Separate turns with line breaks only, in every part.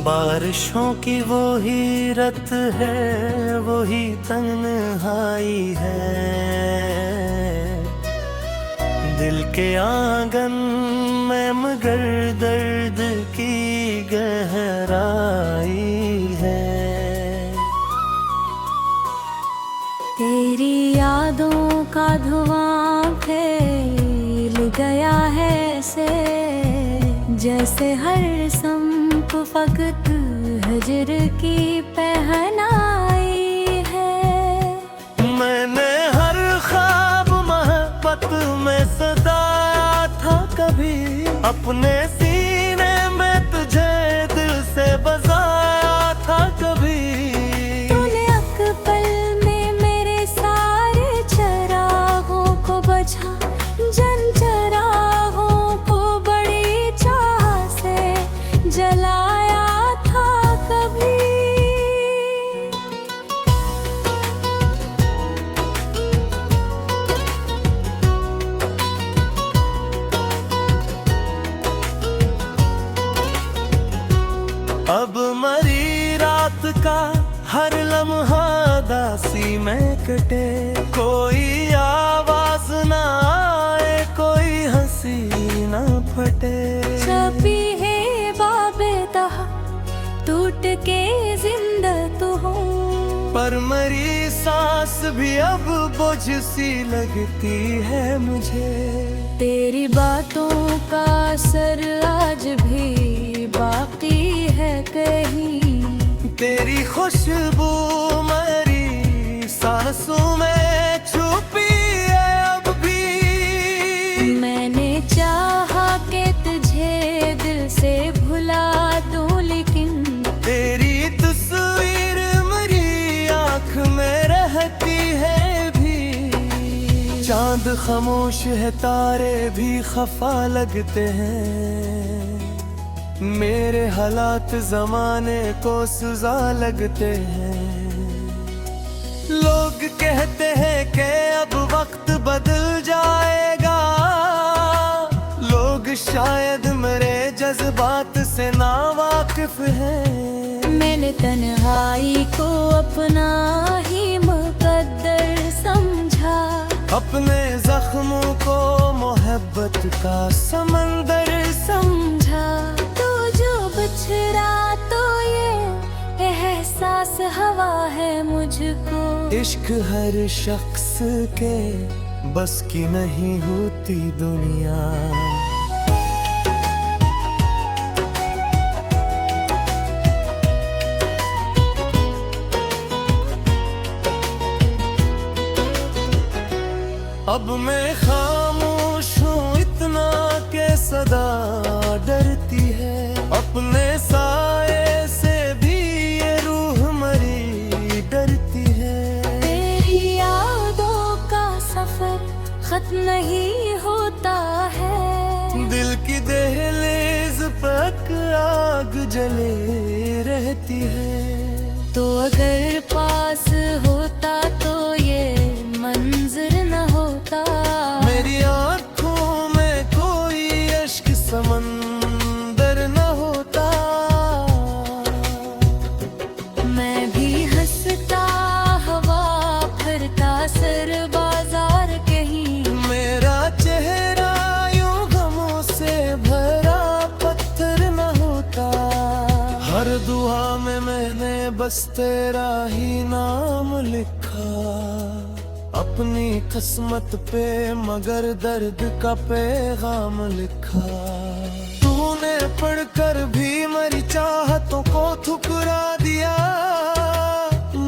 बारिशों की वो ही रत है, वो ही तन्हाई है। दिल के आंगन में मगर दर्द की गहराई है।
तेरी यादों का धुआं फैल गया है ऐसे, जैसे हर संप फकत हजर की पहनाई है।
मैंने हर ख्वाब मोहब्बत में सजाया था कभी, अपने सीने में तुझे दिल से बसाया था कभी।
तूने अकबल में मेरे सारे चरागों को बुझा, जन चरागों को बड़ी चाह से जलाया था कभी।
अब मरी रात का हर लम्हा दासी में कटे, कोई आवाज ना आए, कोई हंसी ना फटे।
छपी है बाबे तहा टूट के जिंदा तू हो,
पर मरी सांस भी अब बोझ सी लगती है मुझे।
तेरी बातों का असर आज भी बाकी है कहीं,
तेरी खुशबू मेरी सांसों में छुपी है अब भी।
मैंने चाहा कि तुझे दिल से भुला दूं, लेकिन
तेरी तस्वीर मेरी आँख में रहती है भी। चांद खामोश है, तारे भी खफा लगते हैं, मेरे हालात जमाने को सजा लगते हैं। लोग कहते हैं कि अब वक्त बदल जाएगा, लोग शायद मेरे जज्बात से नावाकिफ हैं।
मैंने तन्हाई को अपना ही मुकद्दर समझा,
अपने जख्मों को मोहब्बत का समंदर
समझा। तू जो बिछड़ा तो ये एहसास हवा है मुझको।
इश्क हर शख्स के बस की नहीं होती दुनिया। अब मैं खामोश हूँ इतना के सदा डरती है, अपने साए से भी ये रूह मरी डरती है।
तेरी यादों का सफर खत्म नहीं होता है,
दिल की दहलीज पक आग जले रहती है।
तो अगर पास होता तो ये मंजर न होता।
मेरी आँखों में कोई अश्क समंदर न होता।
मैं भी हंसता हवा फिरता सर बाजार कहीं,
मेरा चेहरा यूं गमों से भरा पत्थर न होता। हर दुआ में मैंने बस तेरा ही नाम लिखा, अपनी किस्मत पे मगर दर्द का पैगाम लिखा। तूने पढ़कर भी मेरी चाहतों को ठुकरा दिया,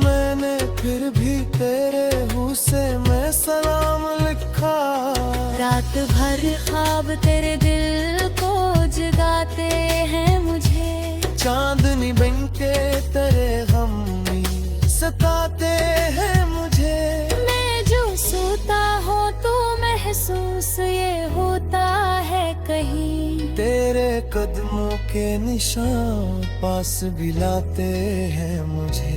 मैंने फिर भी तेरे हूँ से मैं सलाम लिखा।
रात भर ख्वाब तेरे दिल को जगाते हैं मुझे,
चांदनी बनके तेरे गम सताते हैं मुझे।
मैं जो सोता हूँ तो महसूस ये होता है कहीं,
तेरे कदमों के निशान पास भी लाते हैं मुझे।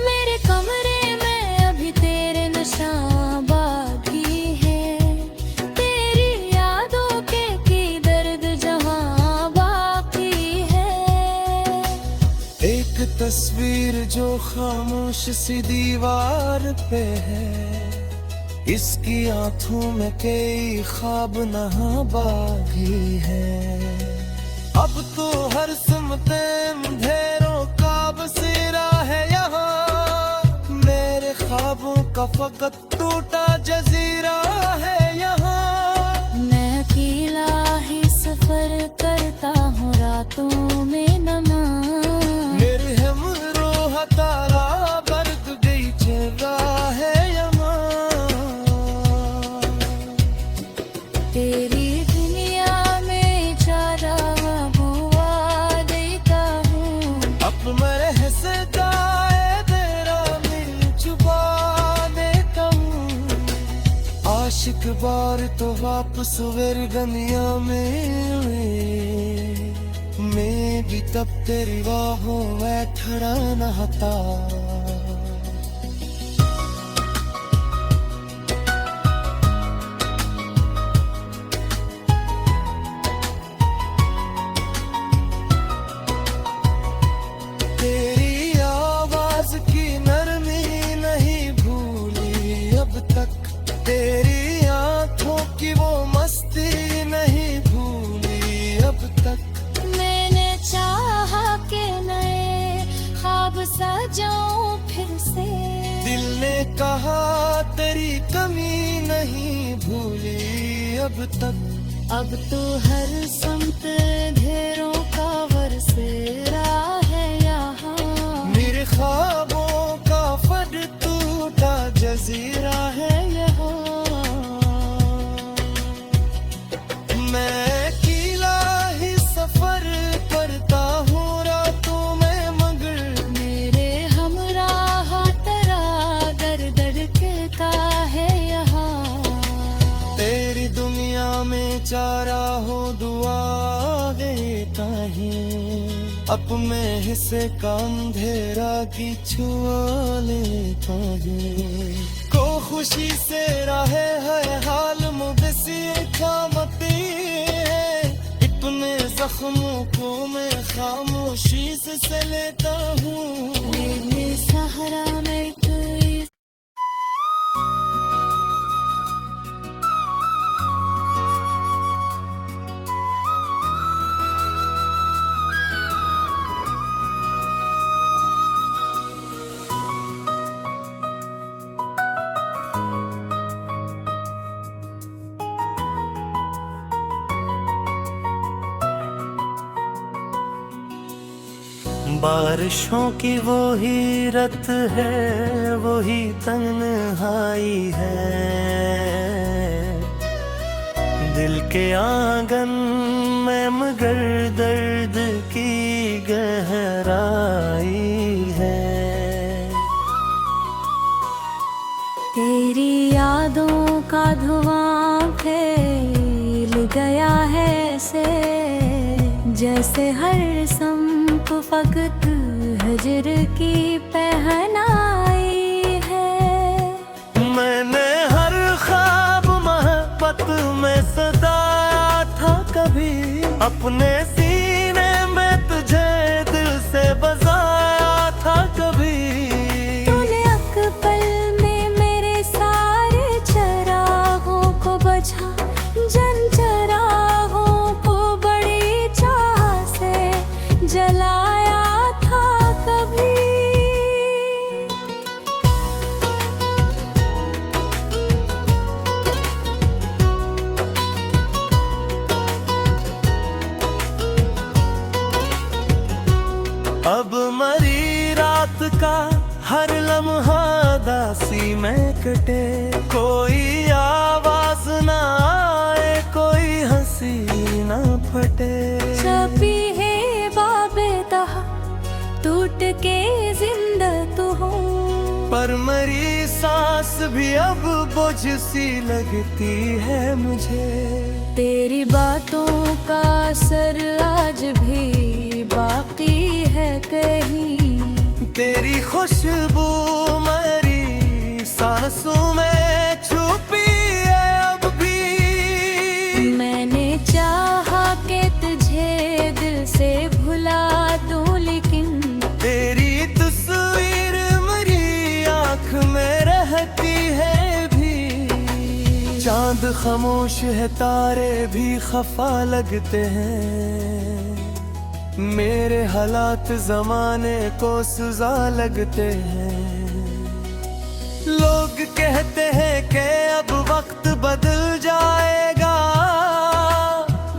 मेरे कमरे में अभी तेरे निशान बाकी हैं, तेरी यादों के की दर्द जहाँ बाकी है।
तस्वीर जो खामोश सी दीवार पे है, इसकी आंखों में कई ख्वाब नहाबागी है। अब तो हर सुमते अंधेरों का बसेरा है यहाँ, मेरे ख्वाबों का फकत टूटा जजीरा है यहाँ।
मैं अकेला ही सफर करता हूँ रातों में नमा,
मेरे हमरोह तारा बरत गई चेहरा है यहाँ।
तेरी दुनिया में चारा बुआ देता हूँ,
अब मेरे हंसता है तेरा मिल छुपा देता हूँ। आशिक बार तो वापस वेरगनिया में मैं भी तब तेरी बाहों में खड़ा नहाता। तेरी आवाज की नरमी नहीं भूली अब तक, तेरी आंखों की वो मस्ती नहीं भूली अब तक।
मैंने चाहा के नए ख्वाब सजाऊं फिर से,
दिल ने कहा तेरी कमी नहीं भूली अब तक।
अब तो हर समत घेरों का बरसेरा है यहाँ,
मेरे ख्वाबों का फड टूटा जजीरा है यहाँ। मैं अकेला ही सफर करता हूँ रातों में, मगर
मेरे हमराह तेरा दर दर कहता है यहाँ।
तेरी दुनिया में चारा हो दुआ देता है, अब मैं हिस्से का अंधेरा की छुआ लेता है। को खुशी से रहे है हाल मुबसी खामती है, इतने जख्मों को मैं खामोशी से लेता हूँ।
मेरे सहारा में कोई
बारिशों की वो ही रत है, वो ही तन्हाई है, दिल के आंगन में मगर दर्द की गहराई है।
तेरी यादों का धुआं फैल गया है ऐसे, जैसे हर संप फकत हजर की पहनाई है।
मैंने हर ख्वाब मोहब्बत में सजाया था कभी, अपने सीने में तुझे दिल से बसाया था कभी।
तूने अकबल में मेरे सारे चरागों को बुझा, जन चरागों को बड़ी चाह से जलाया था कभी।
अब मरी रात का हर लम्हा दासी में कटे, कोई आवाज ना आए, कोई हंसी ना फटे।
छपी है बाबे तहा टूट के जिंदा तू हो,
पर मरी सांस भी अब बोझ सी लगती है मुझे।
तेरी बातों का असर आज भी बाकी है कहीं,
तेरी खुशबू मेरी सांसों में छुपी है अब भी।
मैंने चाहा कि तुझे दिल से भुला दूं, लेकिन
तेरी चांद खामोश है, तारे भी खफा लगते हैं। मेरे हालात जमाने को सजा लगते हैं। लोग कहते हैं कि अब वक्त बदल जाएगा।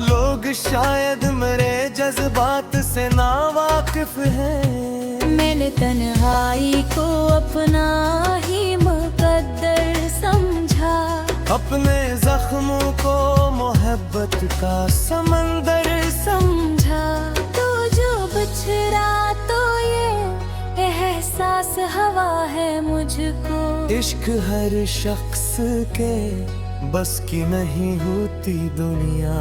लोग शायद मेरे जज्बात से नावाकिफ हैं।
मैंने तन्हाई को अपना ही मुकद्दर समझा।
अपने जख्मों को मोहब्बत का समंदर
समझा। तू जो बिछड़ा तो ये एहसास हवा है मुझको।
इश्क हर शख्स के बस की नहीं होती दुनिया।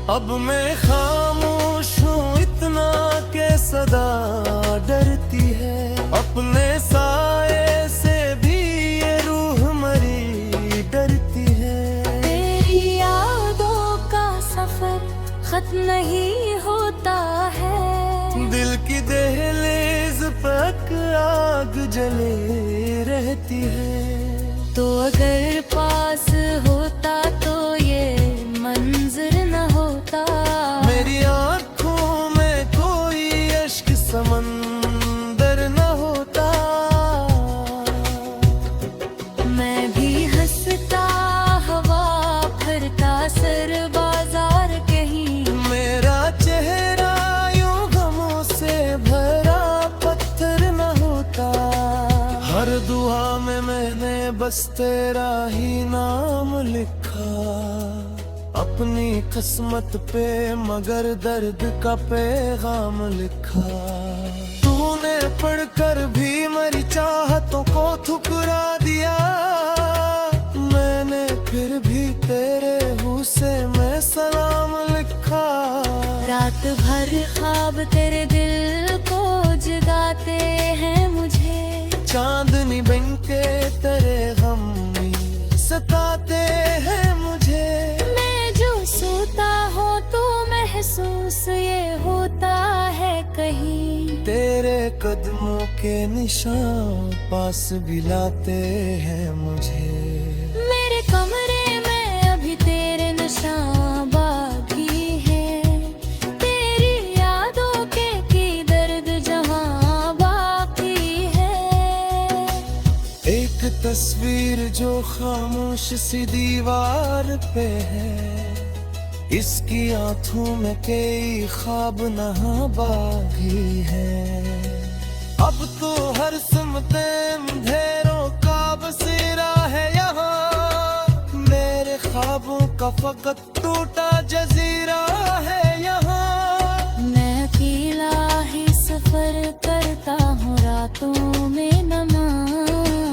अब मैं खामोश हूँ इतना के सदा डरती है। अपने साए से भी ये रूह मरी डरती है।
तेरी यादों का सफर खत्म नहीं होता है।
दिल की दहलीज पक आग जले रहती है।
तो अगर पास होता तो ये मंजर न होता।
मेरी आँखों में कोई अश्क समंदर न होता।
मैं भी हंसता हवा फिरता सर बाजार कहीं।
मेरा चेहरा यूं गमों से भरा पत्थर न होता। हर दुआ में मैंने बस तेरा ही नाम लिखा। अपनी किस्मत पे मगर दर्द का पैगाम लिखा। तूने पढ़कर भी मेरी चाहतों को ठुकरा दिया। मैंने फिर भी तेरे हूँ से मैं सलाम लिखा।
रात भर ख्वाब तेरे दिल को जगाते हैं मुझे।
चांदनी बनके तेरे गम में सताते हैं मुझे।
मैं जो सोता हूँ तो महसूस ये होता है कहीं।
तेरे कदमों के निशान पास भी लाते हैं मुझे।
मेरे कमरे में अभी तेरे निशान बाकी हैं। तेरी यादों के की दर्द जहाँ बाकी है।
एक तस्वीर जो खामोश सी दीवार पे है। इसकी आंखों में कई ख्वाब नहा बागी है। अब तो हर सिमते अंधेरों का बसेरा है यहाँ। मेरे ख्वाबों का फकत टूटा जजीरा है यहाँ।
मैं अकेला ही सफर करता हूँ रातों में नमा।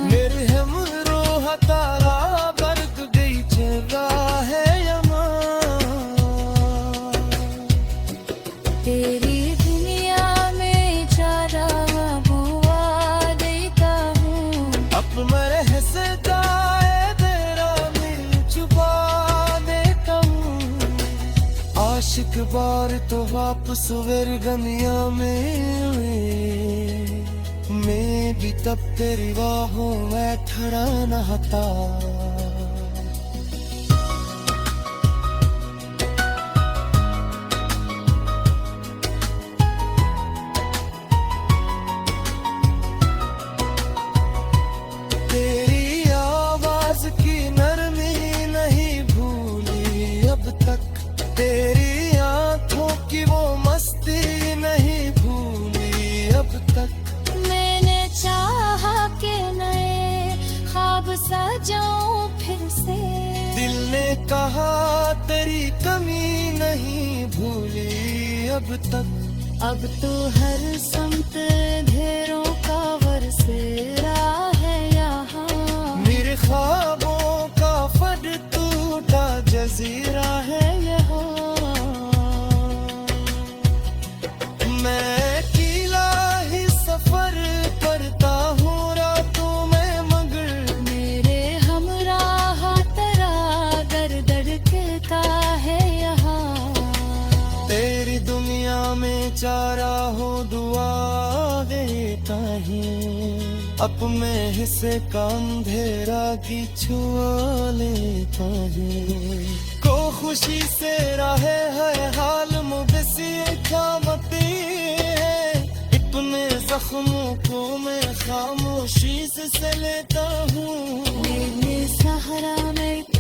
मेरे हमरोह तारा बरक गई जगह है यहाँ।
तेरी दुनिया में चारा बुआ देता हूँ।
अब मेरे हंसता है तेरा मिल छुपा देता हूँ। आशिक बार तो वापस वर्गनिया में मैं भी तब तेरी बाहों में खड़ा नहाता। तेरी आवाज की नरमी नहीं भूली अब तक। तेरी आंखों की वो मस्ती नहीं भूली अब तक।
मैंने चाहा कि नए ख्वाब सजाऊं फिर से।
दिल ने कहा तेरी कमी नहीं भूली अब तक।
अब तो हर समत घेरों का बरसेरा है यहाँ।
मेरे ख्वाबों का फड टूटा जजीरा है यहाँ। मैं अकेला ही सफर करता हूँ रातों में मगर।
मेरे हमरा तेरा दर दर कहता है यहाँ।
बेचारा हो दुआ देता है अब मैं हिस्से का अंधेरा की छुआ लेता है को खुशी से रहे है हाल मुबसी खामती है इतने जख्मों को मैं खामोशी से लेता हूँ
मेरे सहारा में